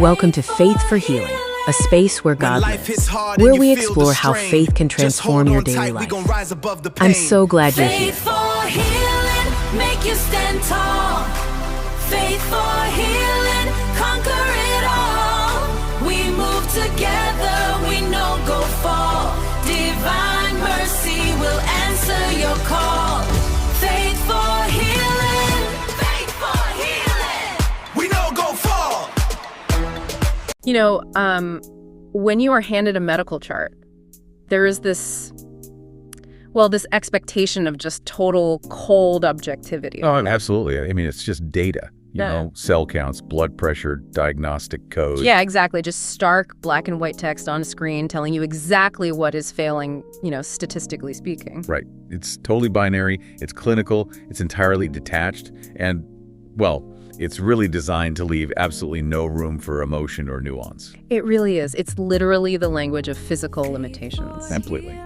Welcome to Faith for Healing, a space where God lives, where we explore how faith can transform your daily life. I'm so glad you're here. Faith for healing, make you stand tall. Faith for healing, conquer it all. We move together, we know go fall. Divine mercy will answer your call. Faith for healing, faith for healing. We know go fall. You know, when you are handed a medical chart, there is this expectation of just total cold objectivity. Oh, absolutely. I mean, it's just data, you know, cell counts, blood pressure, diagnostic codes. Yeah, exactly. Just stark black and white text on a screen telling you exactly what is failing, statistically speaking. Right. It's totally binary. It's clinical. It's entirely detached. And, well, it's really designed to leave absolutely no room for emotion or nuance. It really is. It's literally the language of physical limitations. Completely.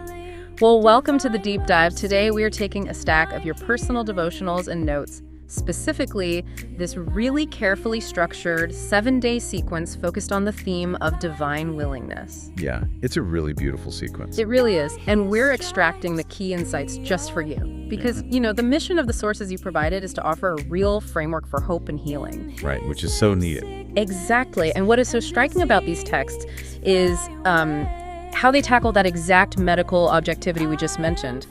Well, welcome to the Deep Dive. Today we are taking a stack of your personal devotionals and notes, specifically this really carefully structured 7-day sequence focused on the theme of divine willingness. Yeah, it's a really beautiful sequence. It really is. And we're extracting the key insights just for you. Because, the mission of the sources you provided is to offer a real framework for hope and healing. Right, which is so needed. Exactly. And what is so striking about these texts is how they tackle that exact medical objectivity we just mentioned.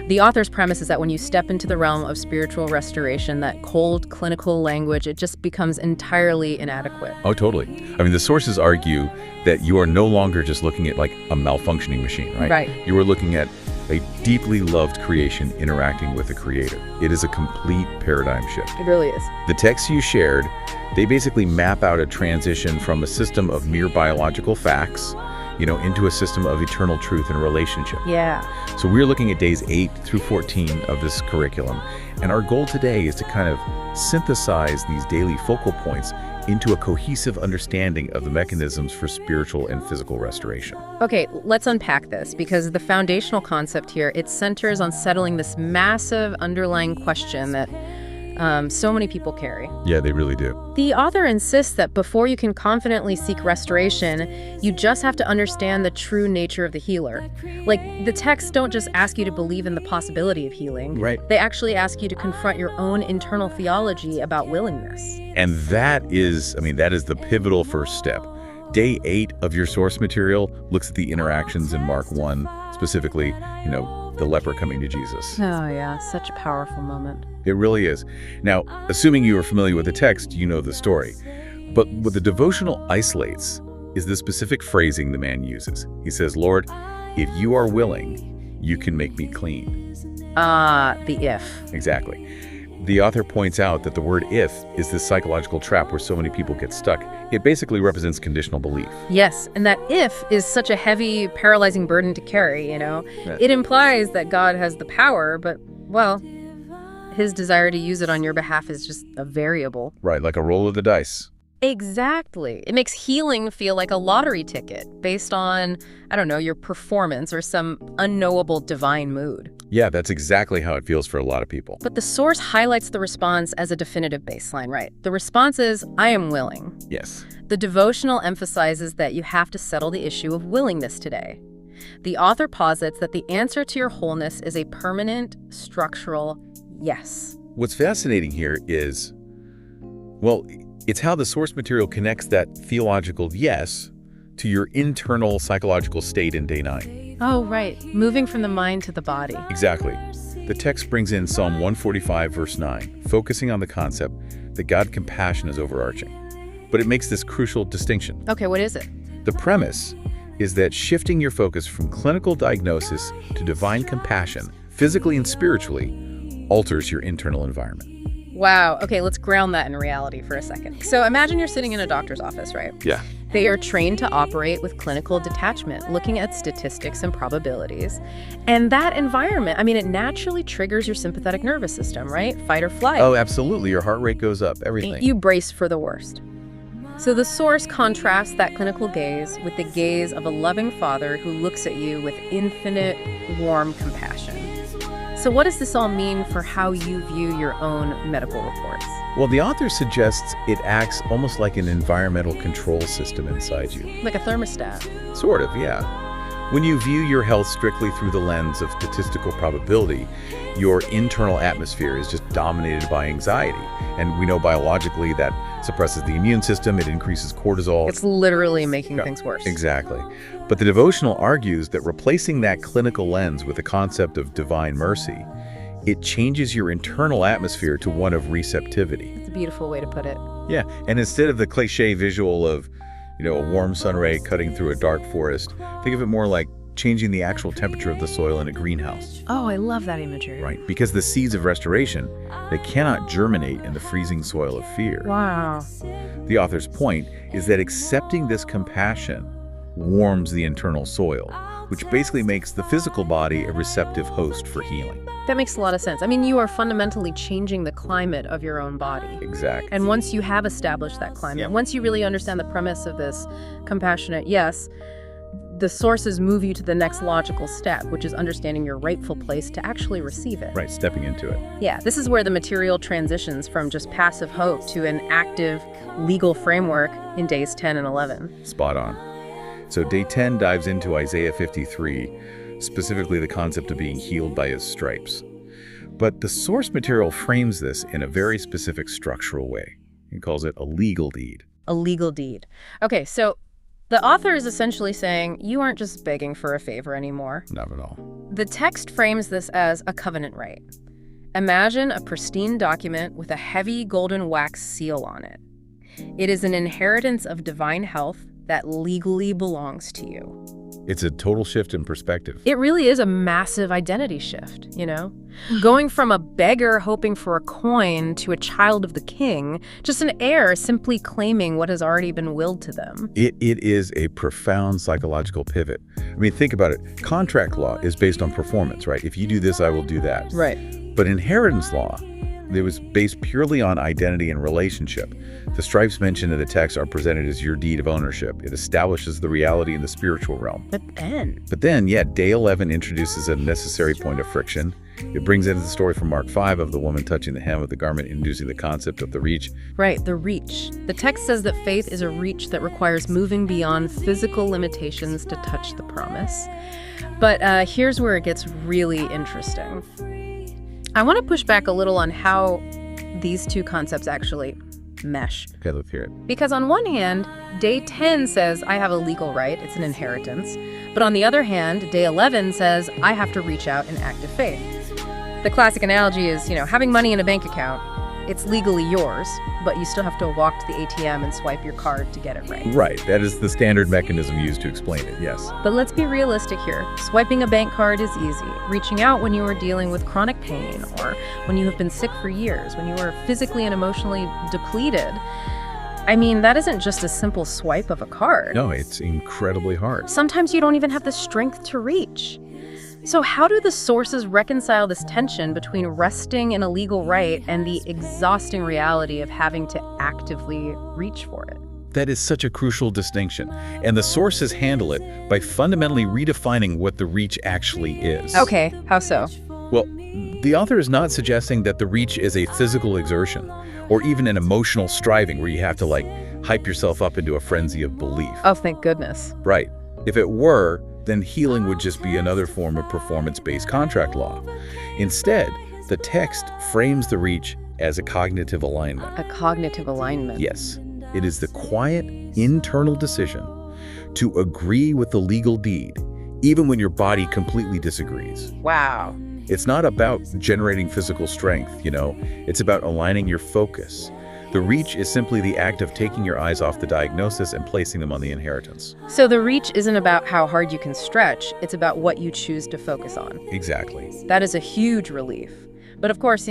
The author's premise is that when you step into the realm of spiritual restoration, that cold clinical language, it just becomes entirely inadequate. Oh, totally. I mean, the sources argue that you are no longer just looking at like a malfunctioning machine, right? Right. You are looking at a deeply loved creation interacting with the Creator. It is a complete paradigm shift. It really is. The texts you shared, they basically map out a transition from a system of mere biological facts, into a system of eternal truth and relationship. Yeah. So we're looking at days 8 through 14 of this curriculum. And our goal today is to kind of synthesize these daily focal points into a cohesive understanding of the mechanisms for spiritual and physical restoration. Okay, let's unpack this, because the foundational concept here, it centers on settling this massive underlying question that so many people carry. Yeah, they really do. The author insists that before you can confidently seek restoration, you just have to understand the true nature of the healer. Like, the texts don't just ask you to believe in the possibility of healing. Right. They actually ask you to confront your own internal theology about willingness. And that is the pivotal first step. Day 8 of your source material looks at the interactions in Mark 1, specifically, the leper coming to Jesus. Oh yeah, such a powerful moment. It really is. Now, assuming you are familiar with the text, you know the story. But what the devotional isolates is the specific phrasing the man uses. He says, "Lord, if you are willing, you can make me clean." The if. Exactly. The author points out that the word if is this psychological trap where so many people get stuck. It basically represents conditional belief. Yes, and that if is such a heavy, paralyzing burden to carry, Yeah. It implies that God has the power, but, well, his desire to use it on your behalf is just a variable. Right, like a roll of the dice. Exactly. It makes healing feel like a lottery ticket based on, your performance or some unknowable divine mood. Yeah, that's exactly how it feels for a lot of people. But the source highlights the response as a definitive baseline, right? The response is, I am willing. Yes. The devotional emphasizes that you have to settle the issue of willingness today. The author posits that the answer to your wholeness is a permanent, structural yes. What's fascinating here is, it's how the source material connects that theological yes to your internal psychological state in day 9. Oh, right. Moving from the mind to the body. Exactly. The text brings in Psalm 145, verse 9, focusing on the concept that God's compassion is overarching. But it makes this crucial distinction. Okay, what is it? The premise is that shifting your focus from clinical diagnosis to divine compassion, physically and spiritually, alters your internal environment. Wow. Okay, let's ground that in reality for a second. So imagine you're sitting in a doctor's office, right? Yeah. They are trained to operate with clinical detachment, looking at statistics and probabilities. And that environment, it naturally triggers your sympathetic nervous system, right? Fight or flight. Oh, absolutely. Your heart rate goes up, everything. You brace for the worst. So the source contrasts that clinical gaze with the gaze of a loving father who looks at you with infinite, warm compassion. So what does this all mean for how you view your own medical reports? Well, the author suggests it acts almost like an environmental control system inside you. Like a thermostat. Sort of, yeah. When you view your health strictly through the lens of statistical probability, your internal atmosphere is just dominated by anxiety. And we know biologically that suppresses the immune system, it increases cortisol. It's literally making things worse. Exactly. But the devotional argues that replacing that clinical lens with the concept of divine mercy, it changes your internal atmosphere to one of receptivity. It's a beautiful way to put it. Yeah, and instead of the cliche visual of, a warm sun ray cutting through a dark forest, think of it more like changing the actual temperature of the soil in a greenhouse. Oh, I love that imagery. Right, because the seeds of restoration, they cannot germinate in the freezing soil of fear. Wow. The author's point is that accepting this compassion warms the internal soil, which basically makes the physical body a receptive host for healing. That makes a lot of sense. I mean, you are fundamentally changing the climate of your own body. Exactly. And once you have established that climate, once you really understand the premise of this compassionate yes, the sources move you to the next logical step, which is understanding your rightful place to actually receive it. Right, stepping into it. Yeah, this is where the material transitions from just passive hope to an active legal framework in days 10 and 11. Spot on. So day 10 dives into Isaiah 53, specifically the concept of being healed by his stripes. But the source material frames this in a very specific structural way. He calls it a legal deed. A legal deed. Okay, so the author is essentially saying you aren't just begging for a favor anymore. Not at all. The text frames this as a covenant right. Imagine a pristine document with a heavy golden wax seal on it. It is an inheritance of divine health that legally belongs to you. It's a total shift in perspective. It really is a massive identity shift, Going from a beggar hoping for a coin to a child of the king, just an heir simply claiming what has already been willed to them. It is a profound psychological pivot. I mean, think about it. Contract law is based on performance, right? If you do this, I will do that. Right. But inheritance law, it was based purely on identity and relationship. The stripes mentioned in the text are presented as your deed of ownership. It establishes the reality in the spiritual realm. But then, day 11 introduces a necessary point of friction. It brings into the story from Mark 5 of the woman touching the hem of the garment, introducing the concept of the reach. Right, the reach. The text says that faith is a reach that requires moving beyond physical limitations to touch the promise. But here's where it gets really interesting. I want to push back a little on how these two concepts actually mesh. Okay, let's hear it. Because on one hand, day 10 says I have a legal right, it's an inheritance. But on the other hand, day 11 says I have to reach out in active faith. The classic analogy is, having money in a bank account. It's legally yours, but you still have to walk to the ATM and swipe your card to get it right. Right, that is the standard mechanism used to explain it, yes. But let's be realistic here. Swiping a bank card is easy. Reaching out when you are dealing with chronic pain, or when you have been sick for years, when you are physically and emotionally depleted. I mean, that isn't just a simple swipe of a card. No, it's incredibly hard. Sometimes you don't even have the strength to reach. So how do the sources reconcile this tension between resting in a legal right and the exhausting reality of having to actively reach for it? That is such a crucial distinction. And the sources handle it by fundamentally redefining what the reach actually is. Okay, how so? Well, the author is not suggesting that the reach is a physical exertion or even an emotional striving where you have to hype yourself up into a frenzy of belief. Oh, thank goodness. Right. If it were, then healing would just be another form of performance-based contract law. Instead, the text frames the reach as a cognitive alignment. A cognitive alignment. Yes. It is the quiet, internal decision to agree with the legal deed, even when your body completely disagrees. Wow. It's not about generating physical strength, It's about aligning your focus. The reach is simply the act of taking your eyes off the diagnosis and placing them on the inheritance. So the reach isn't about how hard you can stretch, it's about what you choose to focus on. Exactly. That is a huge relief. But of course,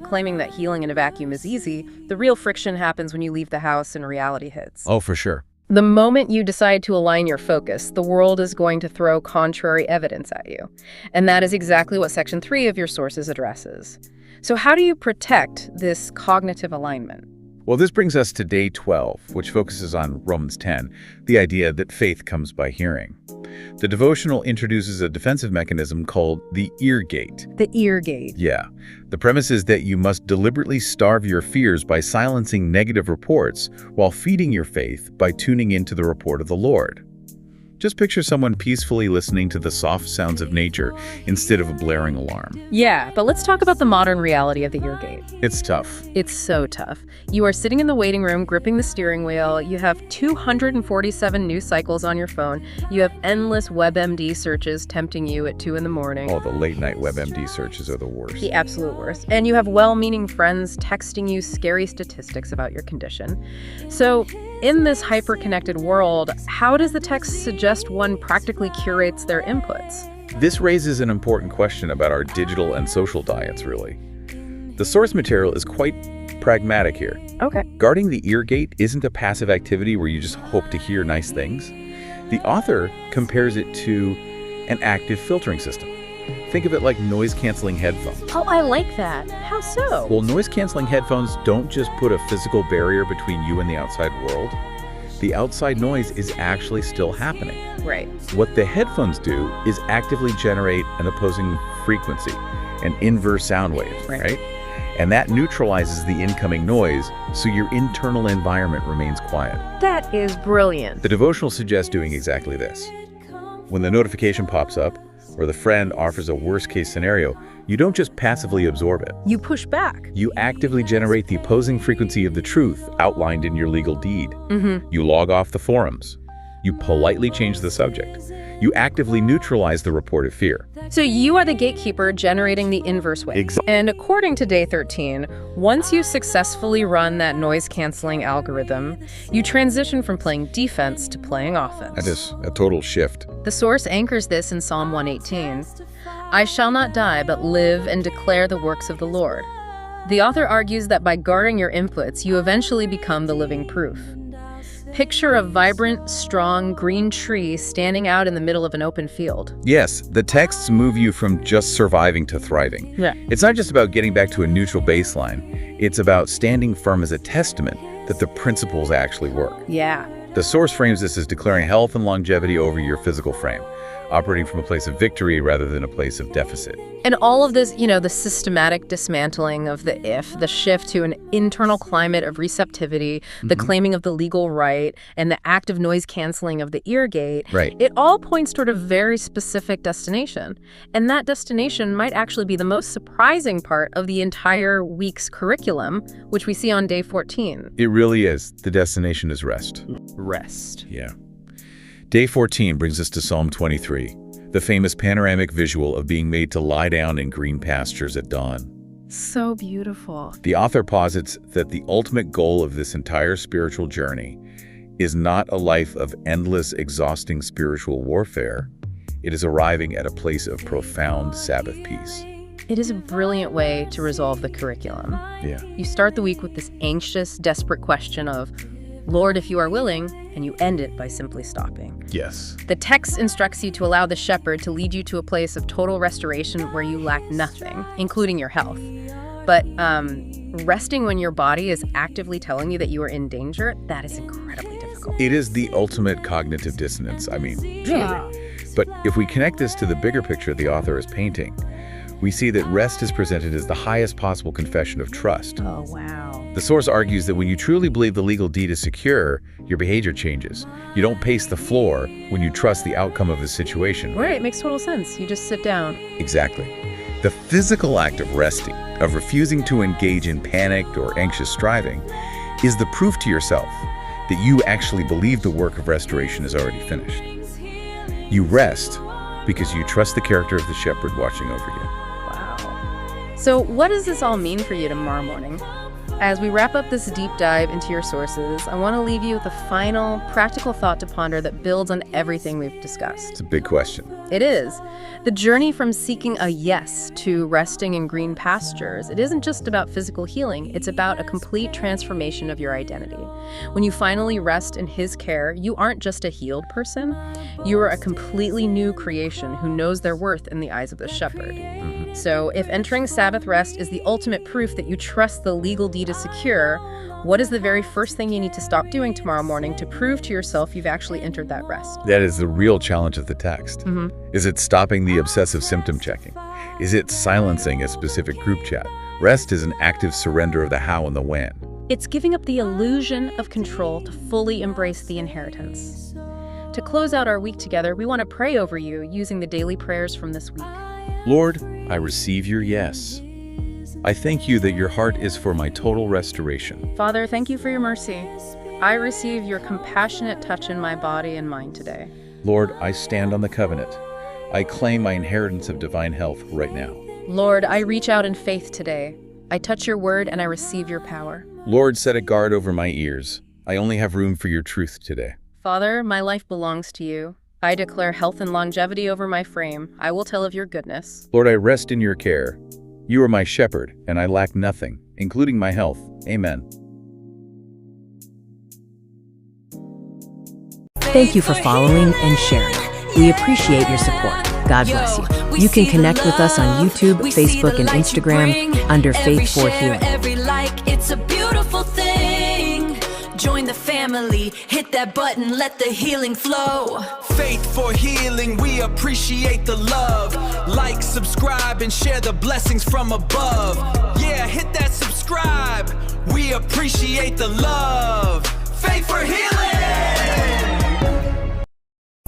claiming that healing in a vacuum is easy, the real friction happens when you leave the house and reality hits. Oh, for sure. The moment you decide to align your focus, the world is going to throw contrary evidence at you. And that is exactly what Section 3 of your sources addresses. So how do you protect this cognitive alignment? Well, this brings us to day 12, which focuses on Romans 10, the idea that faith comes by hearing. The devotional introduces a defensive mechanism called the ear gate. The ear gate. Yeah. The premise is that you must deliberately starve your fears by silencing negative reports while feeding your faith by tuning into the report of the Lord. Just picture someone peacefully listening to the soft sounds of nature instead of a blaring alarm. Yeah, but let's talk about the modern reality of the ear gate. It's tough. It's so tough. You are sitting in the waiting room, gripping the steering wheel. You have 247 news cycles on your phone. You have endless WebMD searches tempting you at 2 in the morning. Oh, the late-night WebMD searches are the worst. The absolute worst. And you have well-meaning friends texting you scary statistics about your condition. So, in this hyper-connected world, how does the text suggest one practically curates their inputs? This raises an important question about our digital and social diets, really. The source material is quite pragmatic here. Okay. Guarding the ear gate isn't a passive activity where you just hope to hear nice things. The author compares it to an active filtering system. Think of it like noise-canceling headphones. Oh, I like that. How so? Well, noise-canceling headphones don't just put a physical barrier between you and the outside world. The outside noise is actually still happening. Right. What the headphones do is actively generate an opposing frequency, an inverse sound wave, right? And that neutralizes the incoming noise, so your internal environment remains quiet. That is brilliant. The devotional suggests doing exactly this. When the notification pops up, or the friend offers a worst-case scenario, you don't just passively absorb it. You push back. You actively generate the opposing frequency of the truth outlined in your legal deed. You log off the forums. You politely change the subject. You actively neutralize the report of fear. So you are the gatekeeper generating the inverse wave. Exactly. And according to day 13, once you successfully run that noise-canceling algorithm, you transition from playing defense to playing offense. That is a total shift. The source anchors this in Psalm 118. I shall not die, but live and declare the works of the Lord. The author argues that by guarding your inputs, you eventually become the living proof. Picture a vibrant, strong, green tree standing out in the middle of an open field. Yes, the texts move you from just surviving to thriving. Yeah. It's not just about getting back to a neutral baseline. It's about standing firm as a testament that the principles actually work. Yeah. The source frames this as declaring health and longevity over your physical frame, operating from a place of victory rather than a place of deficit. And all of this, the systematic dismantling of the if, the shift to an internal climate of receptivity, the claiming of the legal right, and the active noise canceling of the ear gate, it all points toward a very specific destination. And that destination might actually be the most surprising part of the entire week's curriculum, which we see on day 14. It really is. The destination is rest. Rest. Yeah. Day 14 brings us to Psalm 23, the famous panoramic visual of being made to lie down in green pastures at dawn. So beautiful. The author posits that the ultimate goal of this entire spiritual journey is not a life of endless, exhausting spiritual warfare. It is arriving at a place of profound Sabbath peace. It is a brilliant way to resolve the curriculum. Yeah. You start the week with this anxious, desperate question of, Lord, if you are willing, and you end it by simply stopping. Yes. The text instructs you to allow the shepherd to lead you to a place of total restoration where you lack nothing, including your health. But resting when your body is actively telling you that you are in danger, that is incredibly difficult. It is the ultimate cognitive dissonance. I mean, truly. Yeah. But if we connect this to the bigger picture the author is painting, we see that rest is presented as the highest possible confession of trust. Oh, wow. The source argues that when you truly believe the legal deed is secure, your behavior changes. You don't pace the floor when you trust the outcome of the situation. Right, makes total sense. You just sit down. Exactly. The physical act of resting, of refusing to engage in panicked or anxious striving, is the proof to yourself that you actually believe the work of restoration is already finished. You rest because you trust the character of the shepherd watching over you. Wow. So what does this all mean for you tomorrow morning? As we wrap up this deep dive into your sources, I want to leave you with a final, practical thought to ponder that builds on everything we've discussed. It's a big question. It is. The journey from seeking a yes to resting in green pastures, it isn't just about physical healing, it's about a complete transformation of your identity. When you finally rest in His care, you aren't just a healed person, you are a completely new creation who knows their worth in the eyes of the shepherd. So if entering Sabbath rest is the ultimate proof that you trust the legal deed is secure, what is the very first thing you need to stop doing tomorrow morning to prove to yourself you've actually entered that rest? That is the real challenge of the text. Is it stopping the obsessive symptom checking? Is it silencing a specific group chat? Rest is an active surrender of the how and the when. It's giving up the illusion of control to fully embrace the inheritance. To close out our week together, we want to pray over you using the daily prayers from this week. Lord, I receive your yes. I thank you that your heart is for my total restoration. Father, thank you for your mercy. I receive your compassionate touch in my body and mind today. Lord, I stand on the covenant. I claim my inheritance of divine health right now. Lord, I reach out in faith today. I touch your word and I receive your power. Lord, set a guard over my ears. I only have room for your truth today. Father, my life belongs to you. I declare health and longevity over my frame. I will tell of your goodness. Lord, I rest in your care. You are my shepherd, and I lack nothing, including my health. Amen. Thank you for following and sharing. We appreciate your support. God bless you. You can connect with us on YouTube, Facebook, and Instagram under Faith for Healing. Every like, it's a beautiful thing. Join the family, hit that button, let the healing flow. Faith for Healing, we appreciate the love. Like, subscribe, and share the blessings from above. Yeah, hit that subscribe. We appreciate the love.